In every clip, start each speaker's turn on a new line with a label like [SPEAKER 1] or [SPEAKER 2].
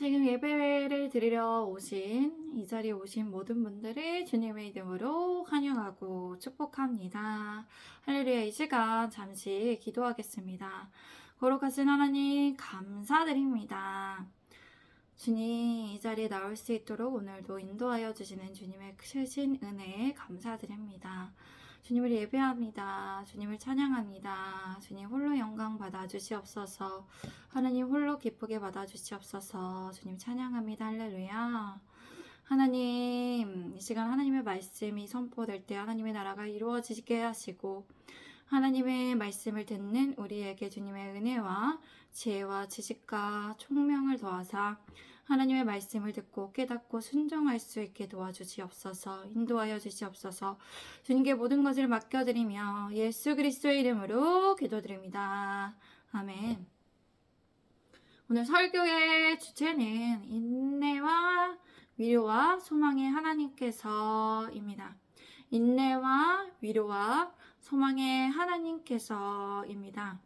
[SPEAKER 1] 지금 예배를 드리러 오신 이 자리에 오신 모든 분들을 주님의 이름으로 환영하고 축복합니다. 할렐루야. 이 시간 잠시 기도하겠습니다. 거룩하신 하나님 감사드립니다. 주님 이 자리에 나올 수 있도록 오늘도 인도하여 주시는 주님의 크신 은혜에 감사드립니다. 주님을 예배합니다. 주님을 찬양합니다. 주님 홀로 영광 받아 주시옵소서. 하나님 홀로 기쁘게 받아 주시옵소서. 주님 찬양합니다. 할렐루야. 하나님, 이 시간 하나님의 말씀이 선포될 때 하나님의 나라가 이루어지게 하시고 하나님의 말씀을 듣는 우리에게 주님의 은혜와 지혜와 지식과 총명을 더하사 하나님의 말씀을 듣고 깨닫고 순종할 수 있게 도와주시옵소서. 인도하여 주시옵소서. 주님께 모든 것을 맡겨드리며 예수 그리스도의 이름으로 기도드립니다. 아멘. 오늘 설교의 주제는 인내와 위로와 소망의 하나님께서입니다. 인내와 위로와 소망의 하나님께서입니다.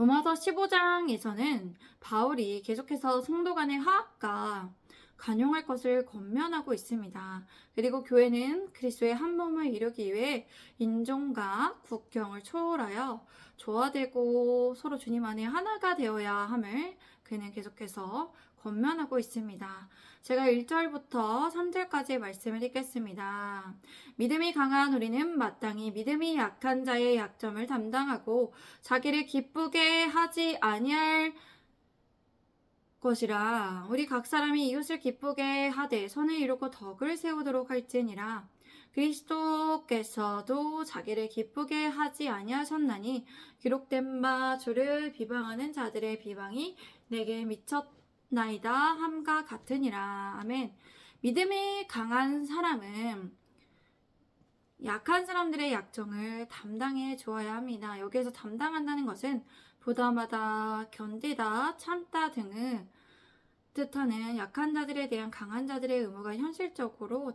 [SPEAKER 1] 로마서 15장에서는 바울이 계속해서 성도 간의 화합과 간용할 것을 권면하고 있습니다. 그리고 교회는 그리스도의 한 몸을 이루기 위해 인종과 국경을 초월하여 조화되고 서로 주님 안에 하나가 되어야 함을 그는 계속해서 권면하고 있습니다. 제가 1절부터 3절까지의 말씀을 읽겠습니다. 믿음이 강한 우리는 마땅히 믿음이 약한 자의 약점을 담당하고 자기를 기쁘게 하지 아니할 것이라. 우리 각 사람이 이웃을 기쁘게 하되 선을 이루고 덕을 세우도록 할지니라. 그리스도께서도 자기를 기쁘게 하지 아니하셨나니 기록된 바 주를 비방하는 자들의 비방이 내게 미쳤나이다 함과 같으니라. 아멘. 믿음이 강한 사람은 약한 사람들의 약점을 담당해 주어야 합니다. 여기에서 담당한다는 것은 부담하다, 견디다, 참다 등을 뜻하는 약한 자들에 대한 강한 자들의 의무가 현실적으로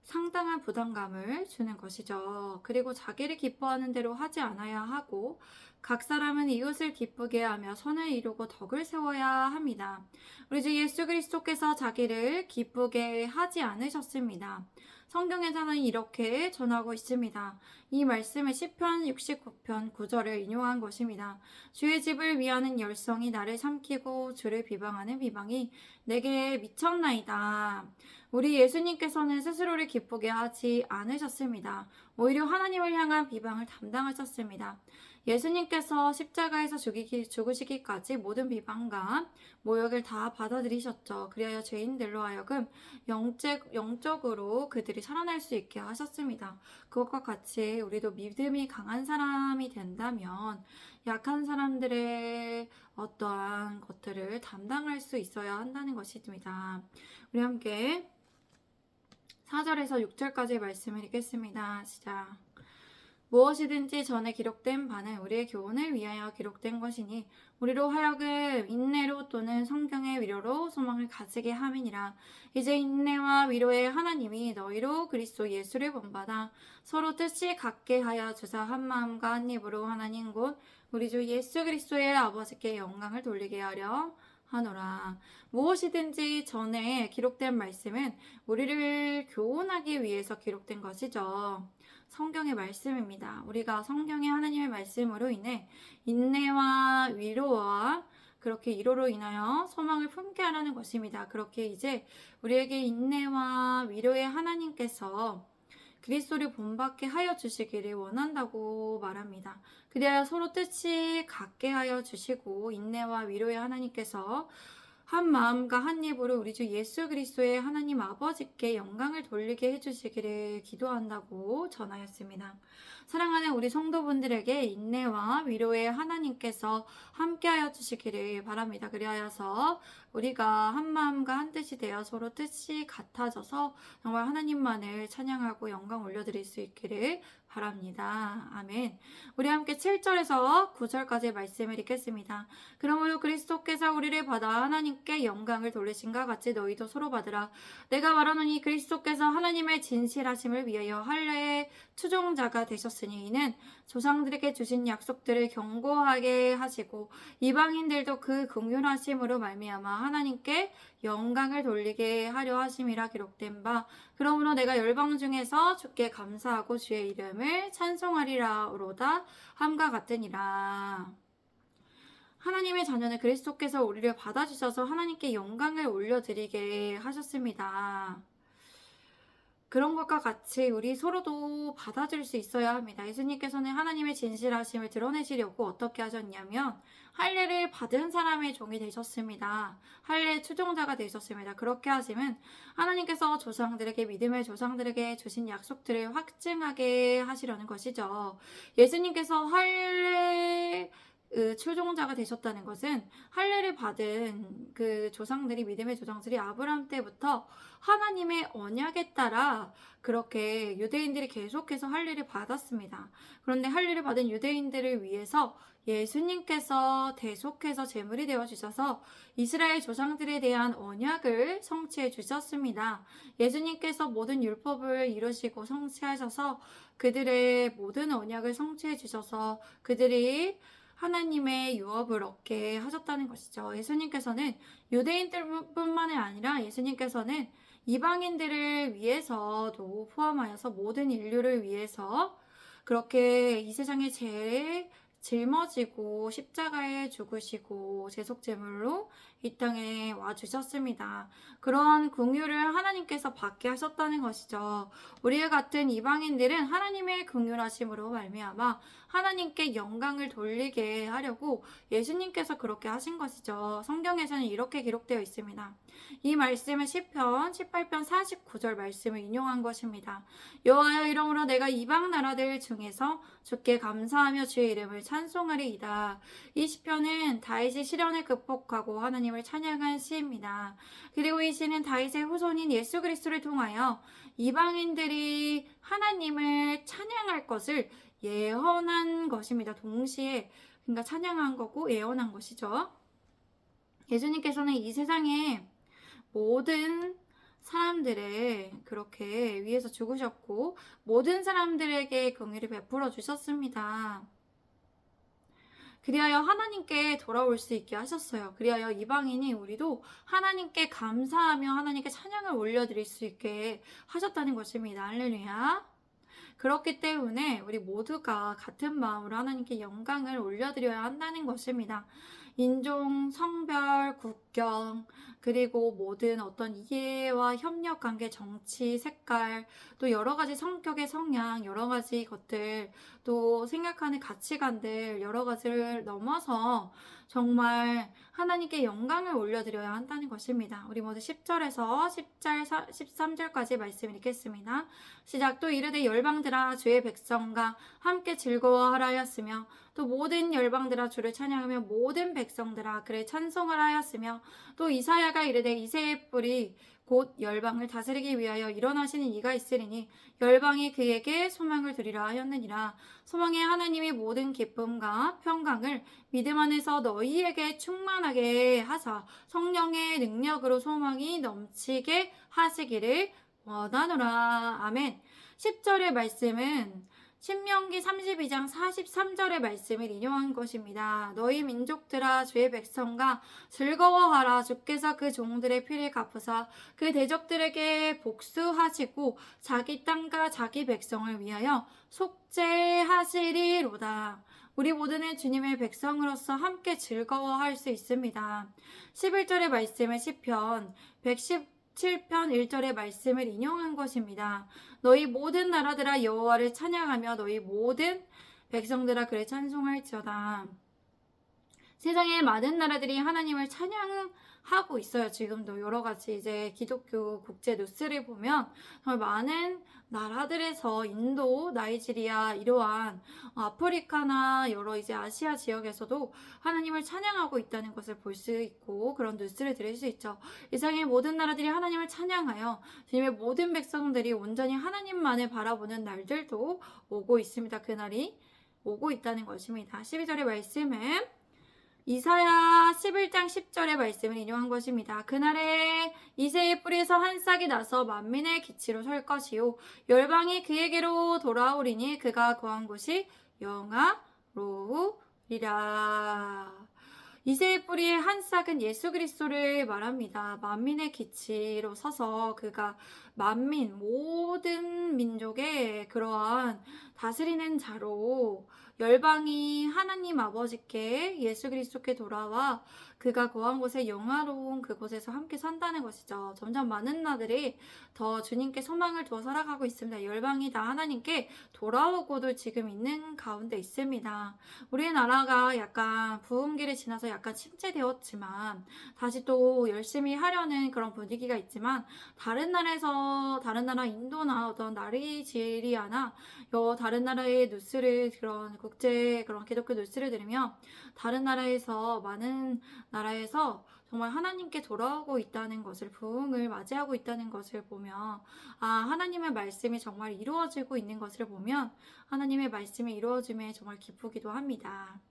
[SPEAKER 1] 상당한 부담감을 주는 것이죠. 그리고 자기를 기뻐하는 대로 하지 않아야 하고 각 사람은 이웃을 기쁘게 하며 선을 이루고 덕을 세워야 합니다. 우리 주 예수 그리스도께서 자기를 기쁘게 하지 않으셨습니다. 성경에서는 이렇게 전하고 있습니다. 이 말씀을 시편 69편 9절을 인용한 것입니다. 주의 집을 위하는 열성이 나를 삼키고 주를 비방하는 비방이 내게 미쳤나이다. 우리 예수님께서는 스스로를 기쁘게 하지 않으셨습니다. 오히려 하나님을 향한 비방을 담당하셨습니다. 예수님께서 십자가에서 죽으시기까지 모든 비방과 모욕을 다 받아들이셨죠. 그리하여 죄인들로 하여금 영적으로 그들이 살아날 수 있게 하셨습니다. 그것과 같이 우리도 믿음이 강한 사람이 된다면 약한 사람들의 어떠한 것들을 담당할 수 있어야 한다는 것입니다. 우리 함께 4절에서 6절까지 말씀을 읽겠습니다. 시작. 무엇이든지 전에 기록된 바는 우리의 교훈을 위하여 기록된 것이니 우리로 하여금 인내로 또는 성경의 위로로 소망을 가지게 함이니라. 이제 인내와 위로의 하나님이 너희로 그리스도 예수를 본받아 서로 뜻이 같게 하여 주사 한 마음과 한 입으로 하나님 곧 우리 주 예수 그리스도의 아버지께 영광을 돌리게 하려 하노라. 무엇이든지 전에 기록된 말씀은 우리를 교훈하기 위해서 기록된 것이죠. 성경의 말씀입니다. 우리가 성경의 하나님의 말씀으로 인해 인내와 위로와 그렇게 위로로 인하여 소망을 품게 하라는 것입니다. 그렇게 이제 우리에게 인내와 위로의 하나님께서 그리스도를 본받게 하여 주시기를 원한다고 말합니다. 그래야 서로 뜻이 같게 하여 주시고 인내와 위로의 하나님께서 한 마음과 한 입으로 우리 주 예수 그리스도의 하나님 아버지께 영광을 돌리게 해주시기를 기도한다고 전하였습니다. 사랑하는 우리 성도분들에게 인내와 위로의 하나님께서 함께하여 주시기를 바랍니다. 그리하여서 우리가 한 마음과 한 뜻이 되어 서로 뜻이 같아져서 정말 하나님만을 찬양하고 영광 올려드릴 수 있기를 바랍니다. 아멘. 우리 함께 7절에서 9절까지 말씀을 읽겠습니다. 그러므로 그리스도께서 우리를 받아 하나님께 영광을 돌리신가 같이 너희도 서로 받으라. 내가 말하노니 그리스도께서 하나님의 진실하심을 위하여 할례의 추종자가 되셨으니 이는 조상들에게 주신 약속들을 견고하게 하시고 이방인들도 그 긍휼하심으로 말미암아 하나님께 영광을 돌리게 하려 하심이라 기록된 바 그러므로 내가 열방 중에서 주께 감사하고 주의 이름을 찬송하리라로다 함과 같으니라. 하나님의 자녀는 그리스도께서 우리를 받아주셔서 하나님께 영광을 올려드리게 하셨습니다. 그런 것과 같이 우리 서로도 받아줄 수 있어야 합니다. 예수님께서는 하나님의 진실하심을 드러내시려고 어떻게 하셨냐면 할례를 받은 사람의 종이 되셨습니다. 할례 추종자가 되셨습니다. 그렇게 하시면 하나님께서 조상들에게 믿음의 조상들에게 주신 약속들을 확증하게 하시려는 것이죠. 예수님께서 할례 추종자가 되셨다는 것은 할례를 받은 그 조상들이 믿음의 조상들이 아브라함 때부터 하나님의 언약에 따라 그렇게 유대인들이 계속해서 할례를 받았습니다. 그런데 할례를 받은 유대인들을 위해서 예수님께서 대속해서 제물이 되어 주셔서 이스라엘 조상들에 대한 언약을 성취해 주셨습니다. 예수님께서 모든 율법을 이루시고 성취하셔서 그들의 모든 언약을 성취해 주셔서 그들이 하나님의 유업을 얻게 하셨다는 것이죠. 예수님께서는 유대인들뿐만이 아니라 예수님께서는 이방인들을 위해서도 포함하여서 모든 인류를 위해서 그렇게 이 세상의 죄에 짊어지고 십자가에 죽으시고 제속제물로 이 땅에 와주셨습니다. 그런 긍휼을 하나님께서 받게 하셨다는 것이죠. 우리와 같은 이방인들은 하나님의 긍휼하심으로 말미암아 하나님께 영광을 돌리게 하려고 예수님께서 그렇게 하신 것이죠. 성경에서는 이렇게 기록되어 있습니다. 이 말씀은 시편 18편 49절 말씀을 인용한 것입니다. 여호와여 이러므로 내가 이방 나라들 중에서 주께 감사하며 주의 이름을 찬송하리이다. 이 시편은 다윗이 시련을 극복하고 하나님을 찬양한 시입니다. 그리고 이 시는 다윗의 후손인 예수 그리스도를 통하여 이방인들이 하나님을 찬양할 것을 예언한 것입니다. 동시에 그러니까 찬양한 거고 예언한 것이죠. 예수님께서는 이 세상에 모든 사람들의 그렇게 위해서 죽으셨고 모든 사람들에게 긍휼을 베풀어 주셨습니다. 그리하여 하나님께 돌아올 수 있게 하셨어요. 그리하여 이방인이 우리도 하나님께 감사하며 하나님께 찬양을 올려드릴 수 있게 하셨다는 것입니다. 할렐루야. 그렇기 때문에 우리 모두가 같은 마음으로 하나님께 영광을 올려드려야 한다는 것입니다. 인종, 성별, 국경, 그리고 모든 어떤 이해와 협력 관계, 정치, 색깔, 또 여러 가지 성격의 성향, 여러 가지 것들, 또 생각하는 가치관들, 여러 가지를 넘어서 정말 하나님께 영광을 올려드려야 한다는 것입니다. 우리 모두 10절에서 13절까지 말씀 읽겠습니다. 시작. 또 이르되 열방들아 주의 백성과 함께 즐거워하라 하였으며 또 모든 열방들아 주를 찬양하며 모든 백성들아 그를 찬송하라 하였으며 또 이사야가 이르되 이새의 뿔이 곧 열방을 다스리기 위하여 일어나시는 이가 있으리니 열방이 그에게 소망을 두리라 하였느니라. 소망의 하나님이 모든 기쁨과 평강을 믿음 안에서 너희에게 충만하게 하사 성령의 능력으로 소망이 넘치게 하시기를 원하노라. 아멘. 10절의 말씀은 신명기 32장 43절의 말씀을 인용한 것입니다. 너희 민족들아 주의 백성과 즐거워하라. 주께서 그 종들의 피를 갚으사 그 대적들에게 복수하시고 자기 땅과 자기 백성을 위하여 속죄하시리로다. 우리 모두는 주님의 백성으로서 함께 즐거워할 수 있습니다. 11절의 말씀은 시편 117편 1절의 말씀을 인용한 것입니다. 너희 모든 나라들아 여호와를 찬양하며 너희 모든 백성들아 그를 찬송할지어다. 세상의 많은 나라들이 하나님을 찬양하고 있어요. 지금도 여러 가지 이제 기독교 국제 뉴스를 보면 정말 많은 나라들에서 인도, 나이지리아 이러한 아프리카나 여러 이제 아시아 지역에서도 하나님을 찬양하고 있다는 것을 볼 수 있고 그런 뉴스를 들을 수 있죠. 세상의 모든 나라들이 하나님을 찬양하여 주님의 모든 백성들이 온전히 하나님만을 바라보는 날들도 오고 있습니다. 그날이 오고 있다는 것입니다. 12절의 말씀은 이사야 11장 10절의 말씀을 인용한 것입니다. 그날에 이새의 뿌리에서 한 싹이 나서 만민의 기치로 설 것이요 열방이 그에게로 돌아오리니 그가 거한 곳이 영화로우리라. 이새의 뿌리의 한 싹은 예수 그리스도를 말합니다. 만민의 기치로 서서 그가 만민 모든 민족의 그러한 다스리는 자로 열방이 하나님 아버지께 예수 그리스도께 돌아와 그가 거한 곳에 영화로운 그곳에서 함께 산다는 것이죠. 점점 많은 나들이 더 주님께 소망을 두어 살아가고 있습니다. 열방이 다 하나님께 돌아오고도 지금 있는 가운데 있습니다. 우리나라가 약간 부흥기를 지나서 약간 침체되었지만 다시 또 열심히 하려는 그런 분위기가 있지만 다른 나라 인도나 어떤 나이지리아나 다른 나라의 뉴스를 그런 국제 그런 기독교 뉴스를 들으면 다른 나라에서 많은 나라에서 정말 하나님께 돌아오고 있다는 것을 부흥을 맞이하고 있다는 것을 보면 하나님의 말씀이 정말 이루어지고 있는 것을 보면 하나님의 말씀이 이루어짐에 정말 기쁘기도 합니다.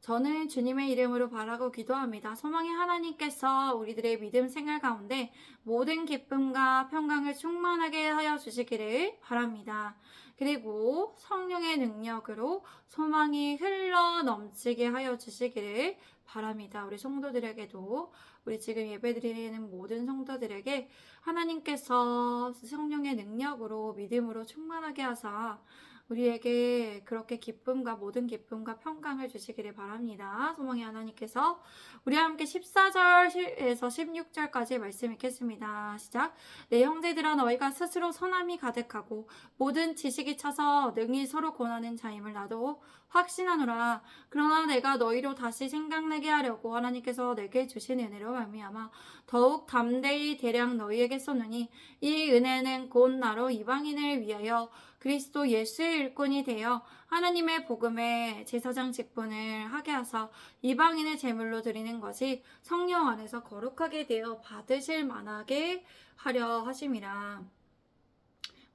[SPEAKER 1] 저는 주님의 이름으로 바라고 기도합니다. 소망의 하나님께서 우리들의 믿음 생활 가운데 모든 기쁨과 평강을 충만하게 하여 주시기를 바랍니다. 그리고 성령의 능력으로 소망이 흘러 넘치게 하여 주시기를 바랍니다. 우리 성도들에게도 우리 지금 예배드리는 모든 성도들에게 하나님께서 성령의 능력으로 믿음으로 충만하게 하사 우리에게 그렇게 기쁨과 모든 기쁨과 평강을 주시기를 바랍니다. 소망의 하나님께서 우리와 함께 14절에서 16절까지 말씀 읽겠습니다. 시작. 내 형제들아 너희가 스스로 선함이 가득하고 모든 지식이 차서 능히 서로 권하는 자임을 나도 확신하노라. 그러나 내가 너희로 다시 생각나게 하려고 하나님께서 내게 주신 은혜로 말미암아 더욱 담대히 대량 너희에게 쏘느니 이 은혜는 곧 나로 이방인을 위하여 그리스도 예수의 일꾼이 되어 하나님의 복음의 제사장 직분을 하게 하사 이방인의 제물로 드리는 것이 성령 안에서 거룩하게 되어 받으실 만하게 하려 하심이라.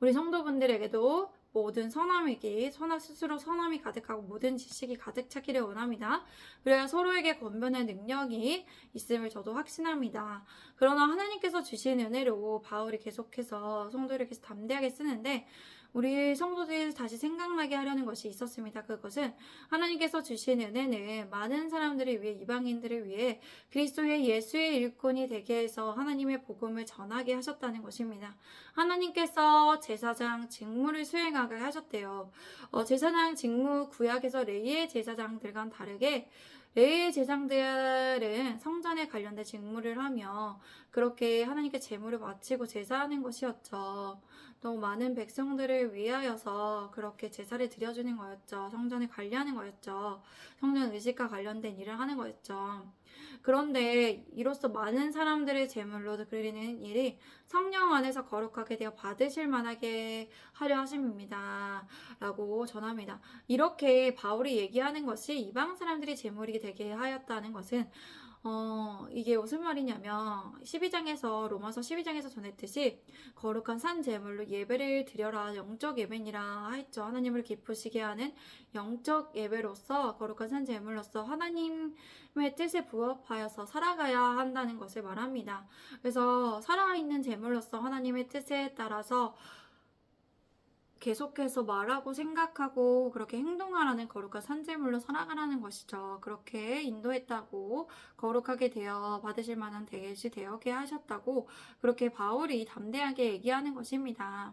[SPEAKER 1] 우리 성도분들에게도 모든 스스로 선함이 가득하고 모든 지식이 가득 차기를 원합니다. 그래야 서로에게 권변의 능력이 있음을 저도 확신합니다. 그러나 하나님께서 주신 은혜로 바울이 계속해서 성도를 계속 담대하게 쓰는데 우리 성도들이 다시 생각나게 하려는 것이 있었습니다. 그것은 하나님께서 주신 은혜는 많은 사람들을 위해 이방인들을 위해 그리스도의 예수의 일꾼이 되게 해서 하나님의 복음을 전하게 하셨다는 것입니다. 하나님께서 제사장 직무를 수행하게 하셨대요. 제사장 직무 구약에서 레위의 제사장들과는 다르게 레위의 제사장들은 성전에 관련된 직무를 하며 그렇게 하나님께 제물을 바치고 제사하는 것이었죠. 또 많은 백성들을 위하여서 그렇게 제사를 드려주는 거였죠. 성전을 관리하는 거였죠. 성전 의식과 관련된 일을 하는 거였죠. 그런데 이로써 많은 사람들의 제물로 드리는 일이 성령 안에서 거룩하게 되어 받으실 만하게 하려 하심입니다. 라고 전합니다. 이렇게 바울이 얘기하는 것이 이방 사람들이 제물이 되게 하였다는 것은 이게 무슨 말이냐면 로마서 12장에서 전했듯이 거룩한 산 제물로 예배를 드려라 영적 예배니라 했죠. 하나님을 기쁘시게 하는 영적 예배로서 거룩한 산 제물로서 하나님의 뜻에 부합하여서 살아가야 한다는 것을 말합니다. 그래서 살아있는 제물로서 하나님의 뜻에 따라서 계속해서 말하고 생각하고 그렇게 행동하라는 거룩한 산제물로 살아가라는 것이죠. 그렇게 인도했다고 거룩하게 되어 받으실 만한 대시 되게 하셨다고 그렇게 바울이 담대하게 얘기하는 것입니다.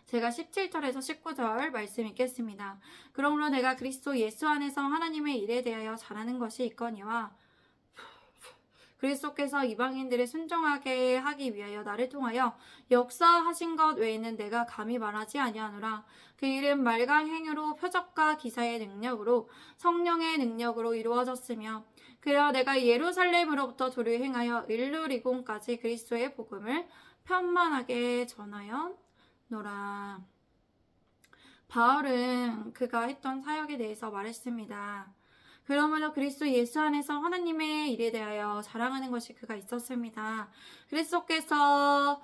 [SPEAKER 1] 제가 17절에서 19절 말씀 읽겠습니다. 그러므로 내가 그리스도 예수 안에서 하나님의 일에 대하여 잘하는 것이 있거니와 그리스도께서 이방인들을 순종하게 하기 위하여 나를 통하여 역사하신 것 외에는 내가 감히 말하지 아니하노라. 그 일은 말과 행위로 표적과 기사의 능력으로 성령의 능력으로 이루어졌으며 그래야 내가 예루살렘으로부터 도를 행하여 일루리곤까지 그리스도의 복음을 편만하게 전하였노라. 바울은 그가 했던 사역에 대해서 말했습니다. 그러므로 그리스도 예수 안에서 하나님의 일에 대하여 자랑하는 것이 그가 있었습니다. 그리스도께서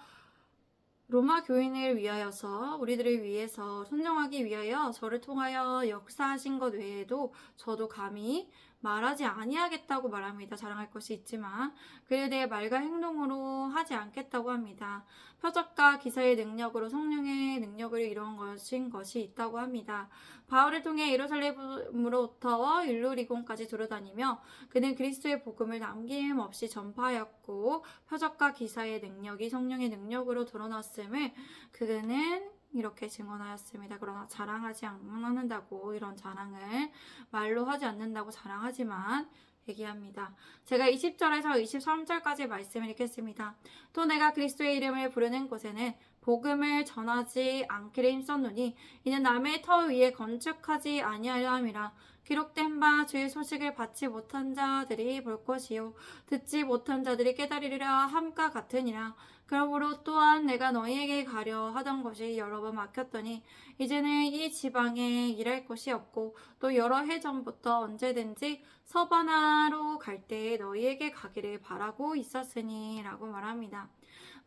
[SPEAKER 1] 로마 교인을 위하여서 우리들을 위해서 순종하기 위하여 저를 통하여 역사하신 것 외에도 저도 감히 말하지 아니하겠다고 말합니다. 자랑할 것이 있지만 그에 대해 말과 행동으로 하지 않겠다고 합니다. 표적과 기사의 능력으로 성령의 능력을 이루은 것이 있다고 합니다. 바울을 통해 예루살렘으로부터 일루리곤까지 돌아다니며 그는 그리스도의 복음을 남김없이 전파하였고 표적과 기사의 능력이 성령의 능력으로 드러났음을 그는 이렇게 증언하였습니다. 그러나 자랑하지 않는다고 이런 자랑을 말로 하지 않는다고 자랑하지만 얘기합니다. 제가 20절에서 23절까지 말씀을 읽겠습니다. 또 내가 그리스도의 이름을 부르는 곳에는 복음을 전하지 않기를 힘썼노니 이는 남의 터 위에 건축하지 아니하려 함이라. 기록된 바 주의 소식을 받지 못한 자들이 볼 것이요 듣지 못한 자들이 깨달으리라 함과 같으니라. 그러므로 또한 내가 너희에게 가려 하던 것이 여러 번 막혔더니 이제는 이 지방에 일할 곳이 없고 또 여러 해 전부터 언제든지 서바나로 갈 때에 너희에게 가기를 바라고 있었으니 라고 말합니다.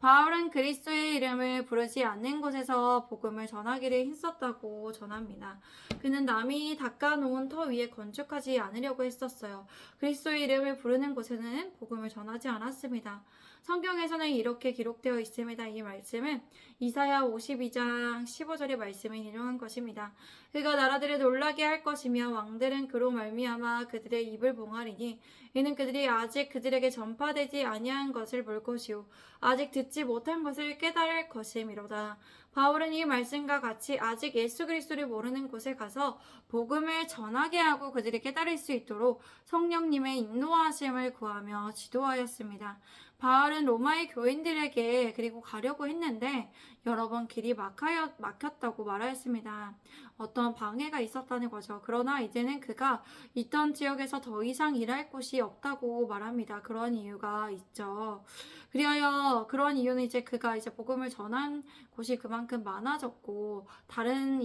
[SPEAKER 1] 바울은 그리스도의 이름을 부르지 않는 곳에서 복음을 전하기를 힘썼다고 전합니다. 그는 남이 닦아놓은 터 위에 건축하지 않으려고 했었어요. 그리스도의 이름을 부르는 곳에는 복음을 전하지 않았습니다. 성경에서는 이렇게 기록되어 있습니다. 이 말씀은 이사야 52장 15절의 말씀을 인용한 것입니다. 그가 나라들을 놀라게 할 것이며 왕들은 그로 말미암아 그들의 입을 봉하리니 이는 그들이 아직 그들에게 전파되지 아니한 것을 볼 것이요 아직 듣지 못한 것을 깨달을 것이미로다. 바울은 이 말씀과 같이 아직 예수 그리스도를 모르는 곳에 가서 복음을 전하게 하고 그들이 깨달을 수 있도록 성령님의 인도하심을 구하며 지도하였습니다. 바울은 로마의 교인들에게 그리고 가려고 했는데 여러 번 길이 막혔다고 말하였습니다. 어떤 방해가 있었다는 거죠. 그러나 이제는 그가 있던 지역에서 더 이상 일할 곳이 없다고 말합니다. 그런 이유가 있죠. 그런 이유는 이제 그가 이제 복음을 전한 곳이 그만큼 많아졌고 다른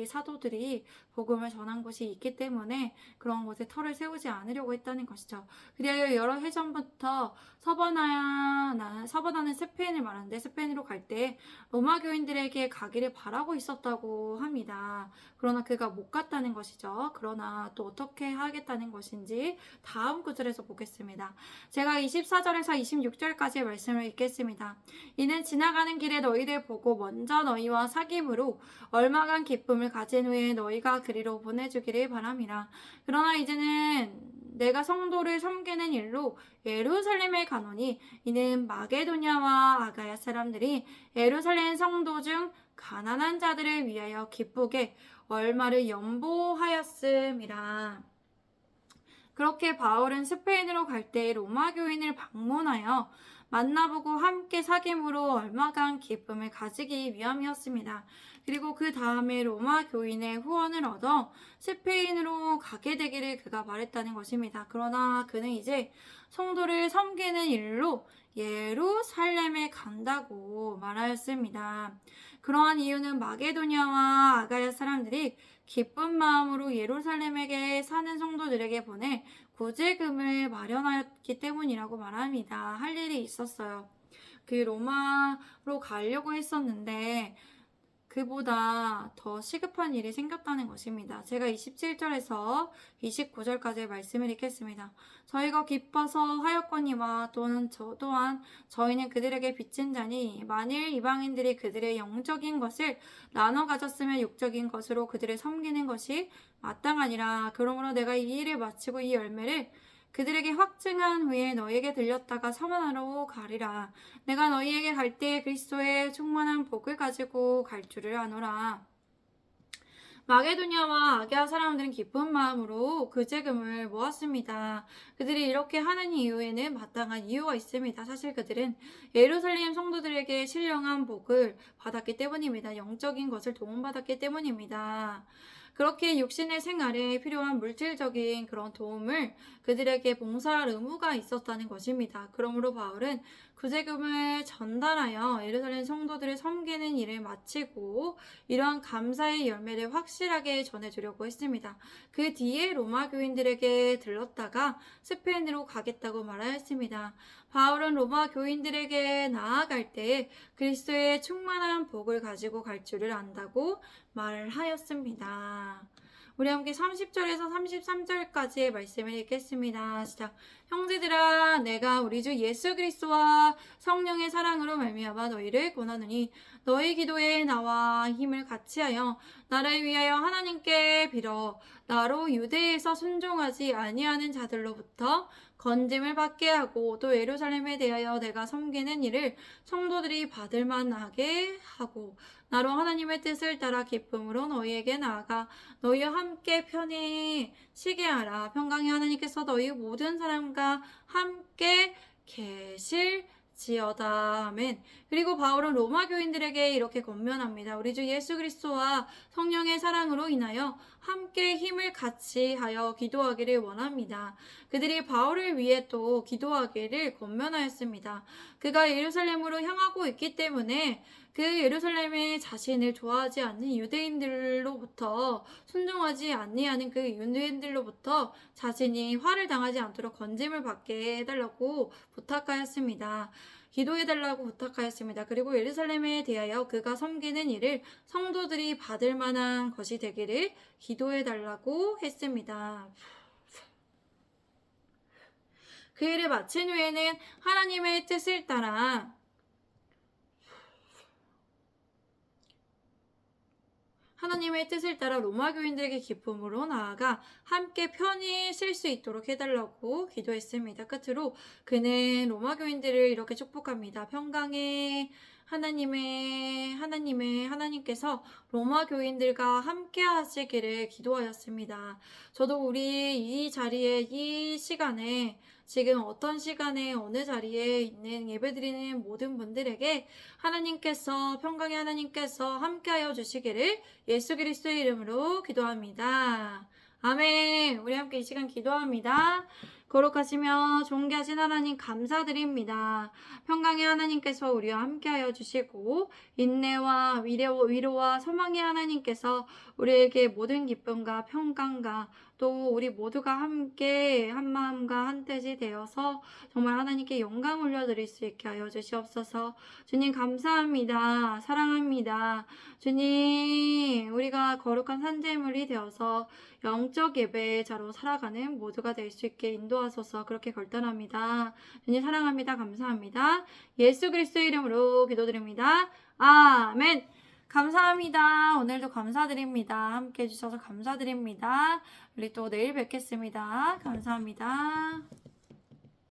[SPEAKER 1] 사도들이 복음을 전한 곳이 있기 때문에 그런 곳에 터를 세우지 않으려고 했다는 것이죠. 그리하여 여러 해 전부터 서바나는 스페인을 말하는데 스페인으로 갈 때 로마 교인들에게 가기를 바라고 있었다고 합니다. 그러나 그가 못 갔다는 것이죠. 그러나 또 어떻게 하겠다는 것인지 다음 구절에서 보겠습니다. 제가 24절에서 26절까지의 말씀을 읽겠습니다. 이는 지나가는 길에 너희를 보고 먼저 너희와 사귐으로 얼마간 기쁨을 가진 후에 너희가 그리로 보내주기를 바람이라. 그러나 이제는 내가 성도를 섬기는 일로 예루살렘에 가노니 이는 마게도냐와 아가야 사람들이 예루살렘 성도 중 가난한 자들을 위하여 기쁘게 얼마를 연보하였음이라. 그렇게 바울은 스페인으로 갈 때 로마 교인을 방문하여 만나보고 함께 사귐으로 얼마간 기쁨을 가지기 위함이었습니다. 그리고 그 다음에 로마 교인의 후원을 얻어 스페인으로 가게 되기를 그가 말했다는 것입니다. 그러나 그는 이제 성도를 섬기는 일로 예루살렘에 간다고 말하였습니다. 그러한 이유는 마게도냐와 아가야 사람들이 기쁜 마음으로 예루살렘에게 사는 성도들에게 보내 구제금을 마련하였기 때문이라고 말합니다. 할 일이 있었어요. 그 로마로 가려고 했었는데 그보다 더 시급한 일이 생겼다는 것입니다. 제가 27절에서 29절까지의 말씀을 읽겠습니다. 저희가 기뻐서 하였거니와 또한 저희는 그들에게 빚진 자니 만일 이방인들이 그들의 영적인 것을 나눠 가졌으면 육적인 것으로 그들을 섬기는 것이 마땅하니라. 그러므로 내가 이 일을 마치고 이 열매를 그들에게 확증한 후에 너희에게 들렸다가 서바나로 가리라. 내가 너희에게 갈 때에 그리스도의 충만한 복을 가지고 갈 줄을 아노라. 마게도냐와 아게아 사람들은 기쁜 마음으로 그 재금을 모았습니다. 그들이 이렇게 하는 이유에는 마땅한 이유가 있습니다. 사실 그들은 예루살렘 성도들에게 신령한 복을 받았기 때문입니다. 영적인 것을 도움받았기 때문입니다. 그렇게 육신의 생활에 필요한 물질적인 그런 도움을 그들에게 봉사할 의무가 있었다는 것입니다. 그러므로 바울은 구제금을 전달하여 예루살렘 성도들을 섬기는 일을 마치고 이러한 감사의 열매를 확실하게 전해주려고 했습니다. 그 뒤에 로마 교인들에게 들렀다가 스페인으로 가겠다고 말하였습니다. 바울은 로마 교인들에게 나아갈 때 그리스도의 충만한 복을 가지고 갈 줄을 안다고 말하였습니다. 우리 함께 30절에서 33절까지의 말씀을 읽겠습니다. 시작. 형제들아, 내가 우리 주 예수 그리스도와 성령의 사랑으로 말미암아 너희를 권하노니 너희 기도에 나와 힘을 같이하여 나를 위하여 하나님께 빌어 나로 유대에서 순종하지 아니하는 자들로부터 건짐을 받게 하고 또 예루살렘에 대하여 내가 섬기는 일을 성도들이 받을 만하게 하고 나로 하나님의 뜻을 따라 기쁨으로 너희에게 나아가 너희와 함께 편히 쉬게 하라. 평강의 하나님께서 너희 모든 사람과 함께 계실지어다. 아멘. 그리고 바울은 로마 교인들에게 이렇게 권면합니다. 우리 주 예수 그리스도와 성령의 사랑으로 인하여 함께 힘을 같이 하여 기도하기를 원합니다. 그들이 바울을 위해 또 기도하기를 권면하였습니다. 그가 예루살렘으로 향하고 있기 때문에 그 예루살렘에 자신을 좋아하지 않는 유대인들로부터 순종하지 아니하는 그 유대인들로부터 자신이 화를 당하지 않도록 건짐을 받게 해달라고 부탁하였습니다. 기도해달라고 부탁하였습니다. 그리고 예루살렘에 대하여 그가 섬기는 일을 성도들이 받을 만한 것이 되기를 기도해달라고 했습니다. 그 일을 마친 후에는 하나님의 뜻을 따라 로마 교인들에게 기쁨으로 나아가 함께 편히 쉴 수 있도록 해달라고 기도했습니다. 끝으로 그는 로마 교인들을 이렇게 축복합니다. 평강의 하나님께서 로마 교인들과 함께 하시기를 기도하였습니다. 저도 우리 이 자리에 이 시간에 지금 어떤 시간에 어느 자리에 있는 예배드리는 모든 분들에게 평강의 하나님께서 함께하여 주시기를 예수 그리스도의 이름으로 기도합니다. 아멘. 우리 함께 이 시간 기도합니다. 거룩하시며 존귀하신 하나님 감사드립니다. 평강의 하나님께서 우리와 함께하여 주시고 인내와 위로와 소망의 하나님께서 우리에게 모든 기쁨과 평강과 또 우리 모두가 함께 한 마음과 한 뜻이 되어서 정말 하나님께 영광 올려드릴 수 있게 하여 주시옵소서. 주님 감사합니다. 사랑합니다. 주님 우리가 거룩한 산재물이 되어서 영적 예배자로 살아가는 모두가 될 수 있게 인도하소서. 그렇게 결단합니다. 주님 사랑합니다. 감사합니다. 예수 그리스도의 이름으로 기도드립니다. 아멘. 감사합니다. 오늘도 감사드립니다. 함께 해주셔서 감사드립니다. 우리 또 내일 뵙겠습니다. 감사합니다.